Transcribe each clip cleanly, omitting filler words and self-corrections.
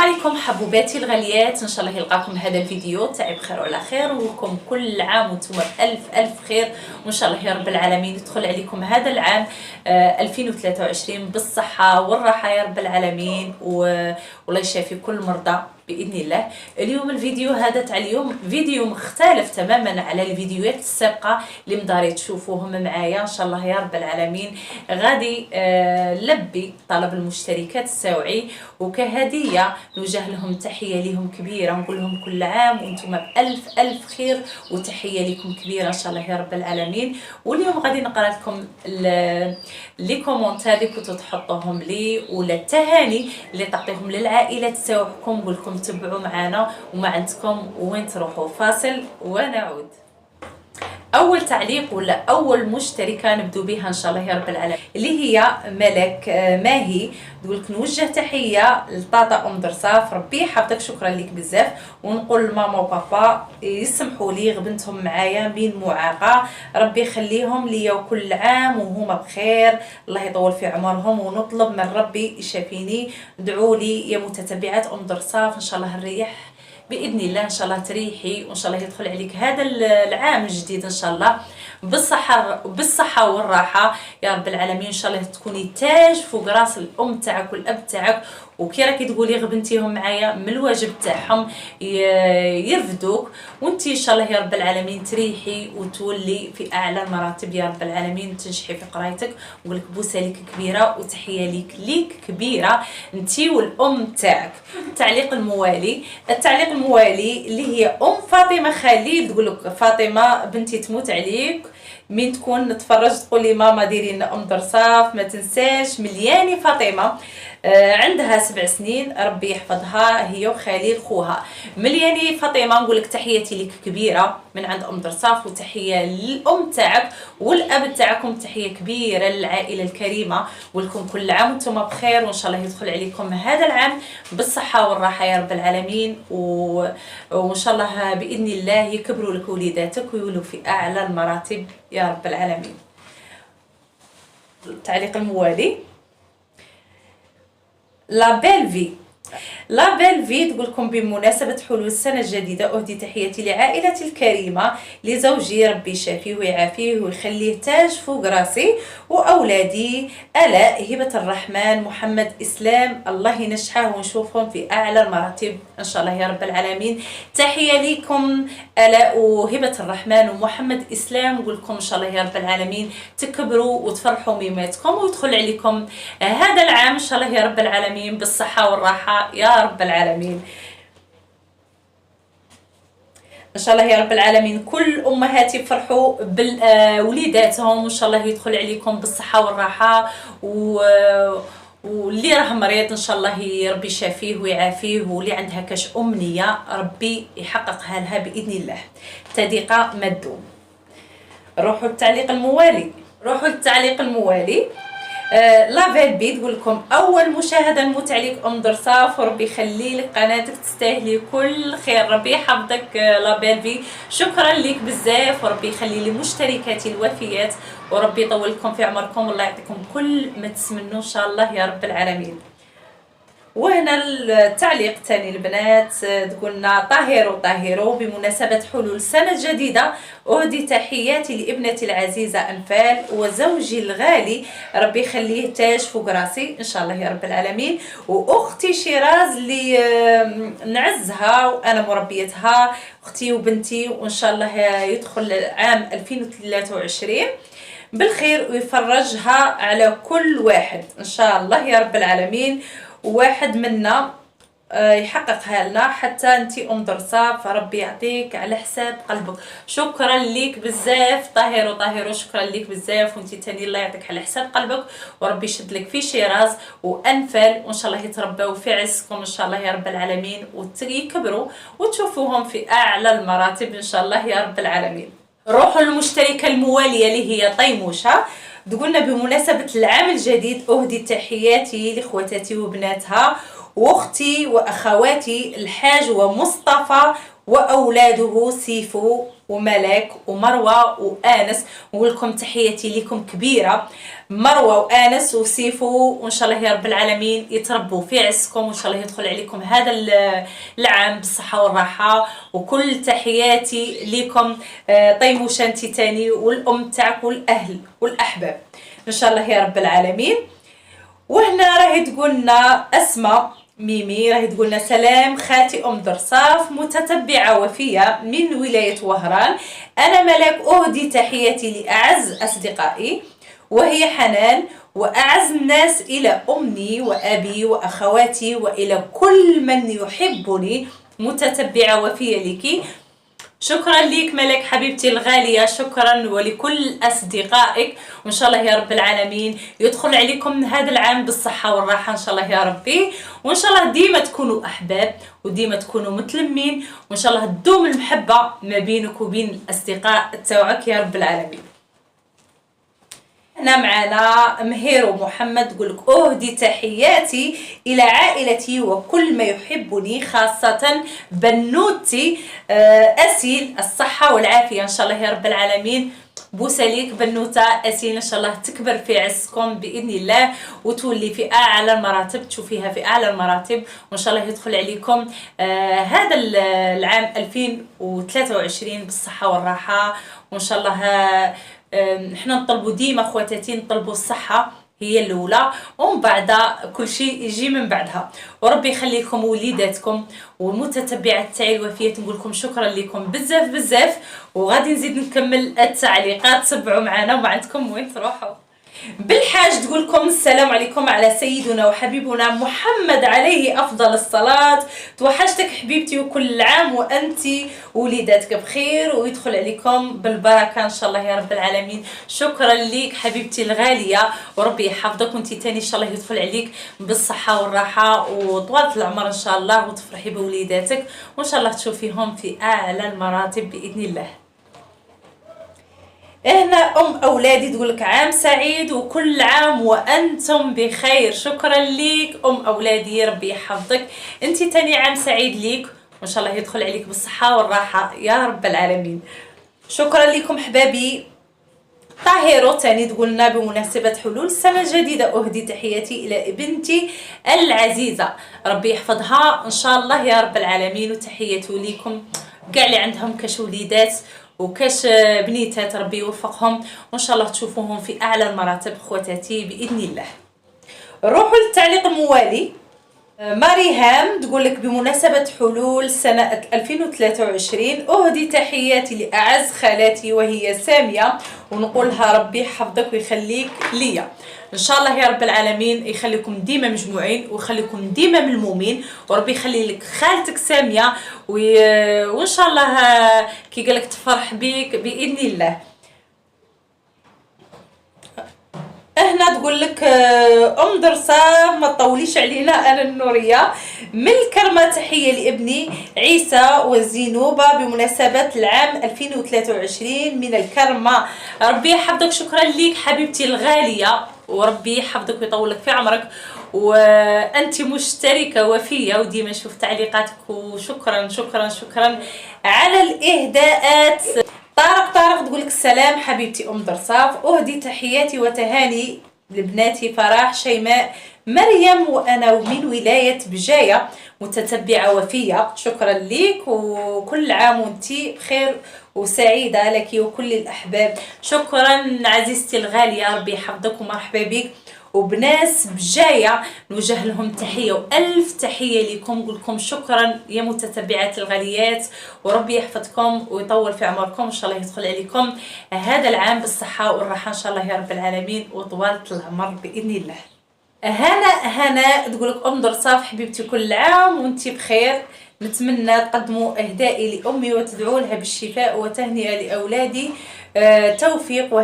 عليكم حبوباتي الغاليات، ان شاء الله يلقاكم هذا الفيديو تاعي بخير وعلى خير، ولكم كل عام وانتم بألف خير، وان شاء الله يا رب العالمين يدخل عليكم هذا العام 2023 بالصحة والراحة يا رب العالمين، والله يشافي كل مرضى باذن الله. اليوم الفيديو هذا تاع اليوم فيديو مختلف تماما على الفيديوهات السابقه اللي مداري تشوفوهم معايا ان شاء الله يا رب العالمين. غادي لبي طلب المشتركات السوعي، وكهديه نوجه لهم تحيه لهم كبيره، نقول لهم كل عام وانتم بألف خير، وتحيه لكم كبيره ان شاء الله يا رب العالمين. واليوم غادي نقرا لكم لي كومونتير اللي كنتو تحطوهم لي، ولا التهاني اللي تعطيهم للعائلات تاعكم، نقول لكم تبعوا معنا وما عندكم وين تروحوا. فاصل ونعود. اول تعليق ولا اول مشتركه نبدو بها ان شاء الله يا رب العالمين اللي هي ملك ماهي، تقول لك نوجه تحيه لطاطا ام درصاف، ربي يحفظك، شكرا لك بزاف، ونقول لماما وبابا يسمحوا لي غبنتهم معايا بين معاقه، ربي يخليهم ليا وكل عام وهما بخير، الله يطول في عمرهم، ونطلب من ربي يشافيني. ادعوا لي يا متتبعات ام درصاف ان شاء الله نريح باذن الله، ان شاء الله تريحي، وان شاء الله يدخل عليك هذا العام الجديد ان شاء الله بالصحه والراحه يا رب العالمين. ان شاء الله تكوني تاج فوق راس الام تاعك والاب تاعك، وكي راكي تقولي غبنتيهم معايا من الواجب تاعهم يرفدوك، وانت ان شاء الله يا رب العالمين تريحي وتولي في اعلى المراتب يا رب العالمين، تنجحي في قرايتك. نقول لك بوسه ليك كبيره وتحيه ليك كبيره انت والام تاعك. التعليق الموالي اللي هي ام فاطمه خليل، تقول لك فاطمه بنتي تموت عليك، من تكون نتفرج تقول لي ماما ديري لنا ام درصاف، ما تنساش ملياني فاطمه، عندها 7 سنين، ربي يحفظها هي وخليل خوها. ملياني فاطمه نقول لك تحياتي لك كبيره من عند ام درصاف، وتحيه للام تاعك والاب تاعكم، تحيه كبيره للعائله الكريمه، ولكم كل عام وانتم بخير، وان شاء الله يدخل عليكم هذا العام بالصحه والراحه يا رب العالمين، وان شاء الله باذن الله يكبروا لك وليداتك ويولوا في اعلى المراتب يا رب العالمين. التعليق الموالي لا بيل في تقول لكم بمناسبة حلول السنة الجديدة أهدي تحياتي لعائلتي الكريمة، لزوجي ربي يشافيه ويعافيه ويخليه تاج فوق راسي، وأولادي آلاء هبة الرحمن محمد إسلام، الله ينجحه ونشوفهم في أعلى المراتب إن شاء الله يا رب العالمين. تحية لكم آلاء وهبة الرحمن ومحمد إسلام، نقول لكم إن شاء الله يا رب العالمين تكبروا وتفرحوا ميماتكم، ويدخل عليكم هذا العام إن شاء الله يا رب العالمين بالصحة والراحة يا رب العالمين. ان شاء الله يا رب العالمين كل امهات يفرحوا بوليداتهم، وان شاء الله يدخل عليكم بالصحه والراحه، واللي راه مريض ان شاء الله ربي يشافيه ويعافيه، واللي عندها كاش امنيه ربي يحققها لها باذن الله. تضيقه مدوم. روحوا للتعليق الموالي. لا فيلبي تقول لكم اول مشاهده نموت عليك ام درصاف، وربي يخلي لك قناتك، تستاهلي كل خير، ربي يحفظك لا فيلبي، شكرا لك بزاف، وربي يخلي لي مشتركاتي الوفيات، وربي يطول لكم في عمركم، والله يعطيكم كل ما تتمنوا ان شاء الله يا رب العالمين. وهنا التعليق الثاني البنات تقولنا طاهرو بمناسبة حلول سنة جديدة أهدي تحياتي لابنتي العزيزة أنفال وزوجي الغالي، ربي يخليه تاج فوق راسي إن شاء الله يا رب العالمين، وأختي شيراز اللي نعزها وأنا مربيتها، أختي وبنتي، وإن شاء الله يدخل عام 2023 بالخير ويفرجها على كل واحد إن شاء الله يا رب العالمين، واحد منا يحققها لنا حتى انتي ام درصاف، فربي يعطيك على حساب قلبك. شكرا ليك بزاف طاهرو، شكرا ليك بزاف، وانتي تاني الله يعطيك على حساب قلبك، وربي يشد لك في شيراز وانفال، وان شاء الله يتربوا في عزكم ان شاء الله يا رب العالمين، ويكبروا وتشوفوهم في اعلى المراتب ان شاء الله يا رب العالمين. روحوا المشتركه المواليه اللي هي طيموشه، تقولنا بمناسبة العام الجديد أهدي تحياتي لإخواتاتي وبناتها واختي واخواتي الحاج ومصطفى واولاده سيفو وملك ومروه وانس. نقول لكم تحياتي لكم كبيره، مروه وانس وسيفو، وان شاء الله يا رب العالمين يتربوا في عزكم، وان شاء الله يدخل عليكم هذا العام بالصحه والراحه. وكل تحياتي لكم طيموشه انت تاني والام تاعك والاهل والاحباب ان شاء الله يا رب العالمين. وهنا راهي تقولنا اسماء ميمي، راهي تقولنا سلام خالتي ام درصاف متتبعه وفيه من ولايه وهران، انا ملاك اهدي تحياتي لاعز اصدقائي وهي حنان، واعز الناس الى امي وابي واخواتي والى كل من يحبني، متتبعه وفيه لك. شكرا ليك ملك حبيبتي الغالية، شكرا ولكل أصدقائك، وإن شاء الله يا رب العالمين يدخل عليكم هذا العام بالصحة والراحة إن شاء الله يا ربي، وإن شاء الله ديما تكونوا أحباب وديما تكونوا متلمين، وإن شاء الله تدوم المحبة ما بينك وبين الأصدقاء تاعك يا رب العالمين. هنا معنا مهير محمد تقولك أهدي تحياتي إلى عائلتي وكل ما يحبني، خاصة بنوتي أسيل، الصحة والعافية إن شاء الله يا رب العالمين. بوسه ليك بنوته أسيل، إن شاء الله تكبر في عزكم بإذن الله وتولي في أعلى المراتب، تشوفيها في أعلى المراتب، وإن شاء الله يدخل عليكم هذا العام 2023 بالصحة والراحة. وإن شاء الله احنا نطلبوا ديما خواتاتي نطلبوا الصحه هي الاولى، ومن بعد كل شيء يجي من بعدها. وربي يخلي لكم وليداتكم ومتتبعات تاعي الوفيه، نقول لكم شكرا لكم بزاف بزاف، وغادي نزيد نكمل التعليقات. تبعوا معنا وما عندكم وين تروحوا. بالحاج تقول لكم السلام عليكم على سيدنا وحبيبنا محمد عليه افضل الصلاه، توحشتك حبيبتي وكل عام وانت وليداتك بخير ويدخل عليكم بالبركه ان شاء الله يا رب العالمين. شكرا ليك حبيبتي الغاليه، وربي يحفظك وانت تاني ان شاء الله يدخل عليك بالصحه والراحه وطوال العمر ان شاء الله، وتفرحي بوليداتك وان شاء الله تشوفيهم في اعلى المراتب باذن الله. هنا اولادي تقولك عام سعيد وكل عام وانتم بخير. شكرا ليك اولادي، ربي يحفظك انت تاني عام سعيد ليك وان شاء الله يدخل عليك بالصحه والراحه يا رب العالمين. شكرا لكم حبابي. طاهرة تاني تقولنا بمناسبة حلول السنة الجديدة أهدي تحياتي إلى بنتي العزيزة، ربي يحفظها إن شاء الله يا رب العالمين، وتحياتي ليكم كاع اللي عندهم كاش وليدات وكاش بنيتات، ربي يوفقهم وإن شاء الله تشوفوهم في أعلى المراتب خواتاتي بإذن الله. نروحوا للتعليق الموالي. مريهام تقولك بمناسبة حلول سنة 2023 أهدي تحياتي لأعز خالاتي وهي سامية، ونقولها ربي يحفظك ويخليك ليا ان شاء الله يا رب العالمين، يخليكم ديما مجموعين ويخليكم ديما ملمومين، وربي يخلي لك خالتك ساميه وان شاء الله كي قالك تفرح بيك باذن الله. هنا تقول لك درصا ما تطوليش علينا انا النوريه من الكرمه، تحيه لابني عيسى والزينوبه بمناسبه العام 2023 من الكرمه، ربي يحفظك. شكرا ليك حبيبتي الغاليه، وربي يحفظك ويطول لك في عمرك، وانت مشتركه وفيه وديما نشوف تعليقاتك، وشكرا شكرا شكرا على الاهداءات. طارق تقول لك السلام حبيبتي درصاف، اهدي تحياتي وتهاني لبناتي فرح شيماء مريم وانا من ولايه بجايه متتبعه وفيه. شكرا ليك وكل عام وانت بخير وسعيده لك وكل الاحباب. شكرا عزيزتي الغاليه، ربي يحفظك ومرحبا بك. وبناس بجايه نوجه لهم تحيه والف تحيه لكم، نقول لكم شكرا يا متتبعات الغاليات، وربي يحفظكم ويطول في عمركم ان شاء الله، يدخل عليكم هذا العام بالصحه والراحه ان شاء الله يا رب العالمين وطوال العمر باذن الله. هنا تقولك درصاف حبيبتي كل عام وانت بخير، نتمنى تقدموا اهدائي لامي وتدعوا لها بالشفاء وتهنئه لاولادي توفيق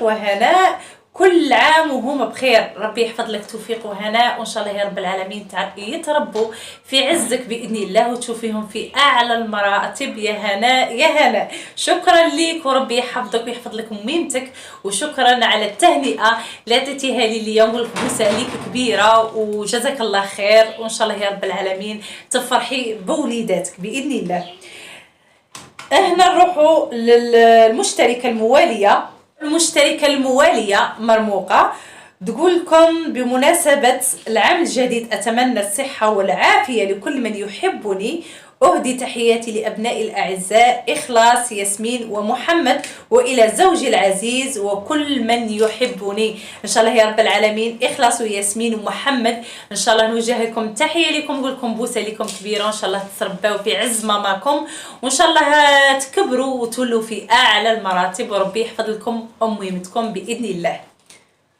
وهناء كل عام وهما بخير. ربي يحفظ لك توفيق وهناء، وان شاء الله يا رب العالمين يتربوا في عزك باذن الله وتشوفيهم في اعلى المراتب. يا هناء يا هناء، شكرا ليك وربي يحفظك ويحفظ لك ميمتك، وشكرا على التهنئه اللي عطيتيها لي اليوم. نقول لك بوسه ليك كبيره وجزاك الله خير، وان شاء الله يا رب العالمين تفرحي بوليداتك باذن الله. هنا نروحوا للمشتركه المواليه. المشتركة الموالية مرموقة تقول لكم: بمناسبة العام الجديد أتمنى الصحة والعافية لكل من يحبني، أهدي تحياتي لأبنائي الأعزاء إخلاص، ياسمين ومحمد، وإلى زوجي العزيز وكل من يحبني. إن شاء الله يا رب العالمين إخلاص وياسمين ومحمد إن شاء الله نوجه لكم تحية لكم، نقول لكم بوسة لكم كبيرة، وإن شاء الله تتربوا في عز ماماكم، وإن شاء الله تكبروا وتولوا في أعلى المراتب، وربي يحفظ لكم أميمتكم بإذن الله.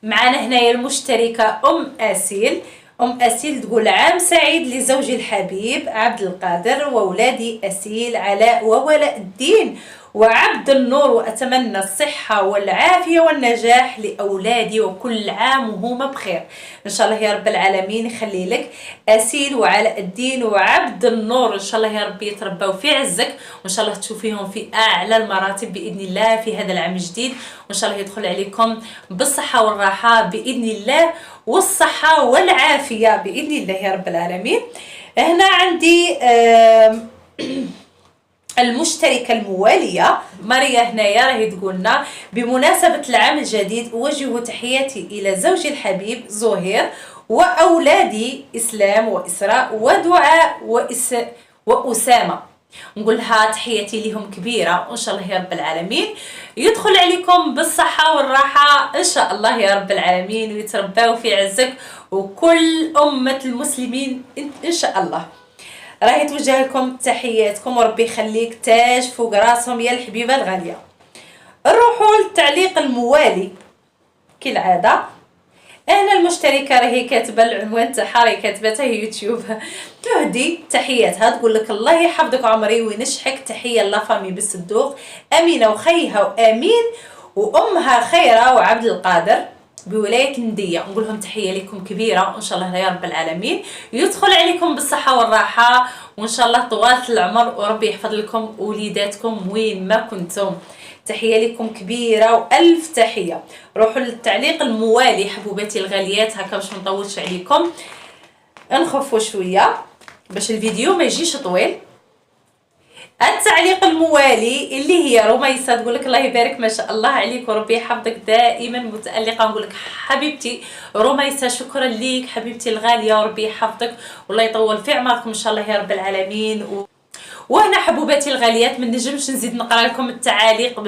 معنا هنايا المشتركة أسيل. أسيل تقول: عام سعيد لزوجي الحبيب عبد القادر وأولادي أسيل علاء وولاء الدين وعبد النور، وأتمنى الصحة والعافية والنجاح لأولادي وكل عام وهما بخير. إن شاء الله يا رب العالمين يخلي لك أسيل وعلاء الدين وعبد النور، إن شاء الله يا رب يتربوا في عزك، وإن شاء الله تشوفيهم في أعلى المراتب بإذن الله في هذا العام الجديد، وإن شاء الله يدخل عليكم بالصحة والراحة بإذن الله، والصحة والعافية بإذن الله يا رب العالمين. هنا عندي المشتركة الموالية ماريا. هنايا راهي تقولنا: بمناسبة العام الجديد أوجه تحياتي إلى زوجي الحبيب زهير وأولادي إسلام وإسراء ودعاء وأسامة. نقولها تحياتي لهم كبيرة، وإن شاء الله يا رب العالمين يدخل عليكم بالصحة والراحة إن شاء الله يا رب العالمين، ويتربوا في عزك وكل أمة المسلمين إن شاء الله. راهي توجه لكم تحياتكم، وربي يخليك تاج فوق راسهم يا الحبيبة الغالية. نروحوا للتعليق الموالي كالعادة. هنا المشتركة راهي كاتبة العنوان تاعها، راهي كاتبتها يوتيوب. تهدي تحياتها تقول لك: الله يحفظك عمري وينشحك، تحية لافامي بالصدوق، أمينة وخيها وآمين وأمها خيرة وعبد القادر بولاية الندية. نقول لهم تحية لكم كبيرة، وإن شاء الله يا رب العالمين يدخل عليكم بالصحة والراحة، وإن شاء الله طوال العمر، وربي يحفظ لكم وليداتكم وين ما كنتم. تحية لكم كبيرة وألف تحية. روحوا للتعليق الموالي حبوباتي الغاليات، هكا باش منطولش عليكم، نخفوا شوية باش الفيديو ما يجيش طويل. التعليق الموالي اللي هي رميسة تقول لك: الله يبارك ما شاء الله عليك وربي يحفظك دائما متألقة. نقول لك حبيبتي رميسة شكرا ليك حبيبتي الغالية، وربي يحفظك والله يطول في عمركم ان شاء الله يا رب العالمين. وهنا حبوباتي الغاليات ما نجمش نزيد نقرا لكم التعاليق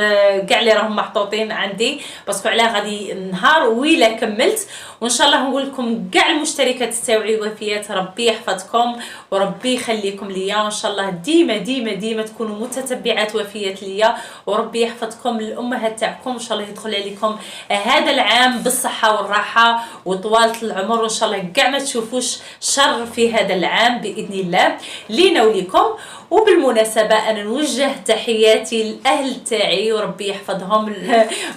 كاع اللي راهم محطوطين عندي، باسكو علاه غادي نهار ويلا كملت، وان شاء الله نقول لكم كاع المشتركات تاوعي وفيات ربي يحفظكم وربي يخليكم ليا، وان شاء الله ديما ديما ديما تكونوا متتبعات وفيات ليا، وربي يحفظكم الامهات تاعكم، ان شاء الله يدخل عليكم هذا العام بالصحه والراحه وطوال العمر، وان شاء الله كاع ما تشوفوش شر في هذا العام باذن الله لينا وليكم. وبالمناسبة أنا نوجه تحياتي للأهل تاعي وربي يحفظهم،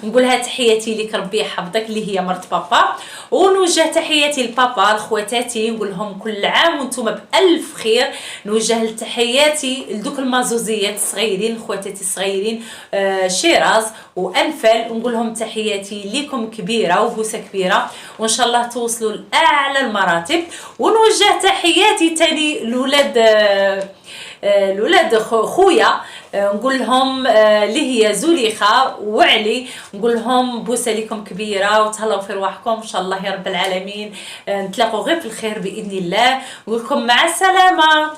نقولها تحياتي لك ربي يحفظك اللي هي مرت بابا، ونوجه تحياتي لبابا لخواتاتي نقول لهم كل عام وانتم بألف خير. نوجه تحياتي لدوك المازوزيات الصغيرين خواتاتي الصغيرين شيراز وأنفل، ونقول لهم تحياتي لكم كبيرة وبوسة كبيرة، وإن شاء الله توصلوا لأعلى المراتب. ونوجه تحياتي تاني لولاد خويا نقول لهم اللي هي زليخه وعلي، نقول لهم بوسه لكم كبيره وتهلاو في رواحكم ان شاء الله يا رب العالمين، نتلاقوا غير في الخير باذن الله، نقول لكم مع السلامه.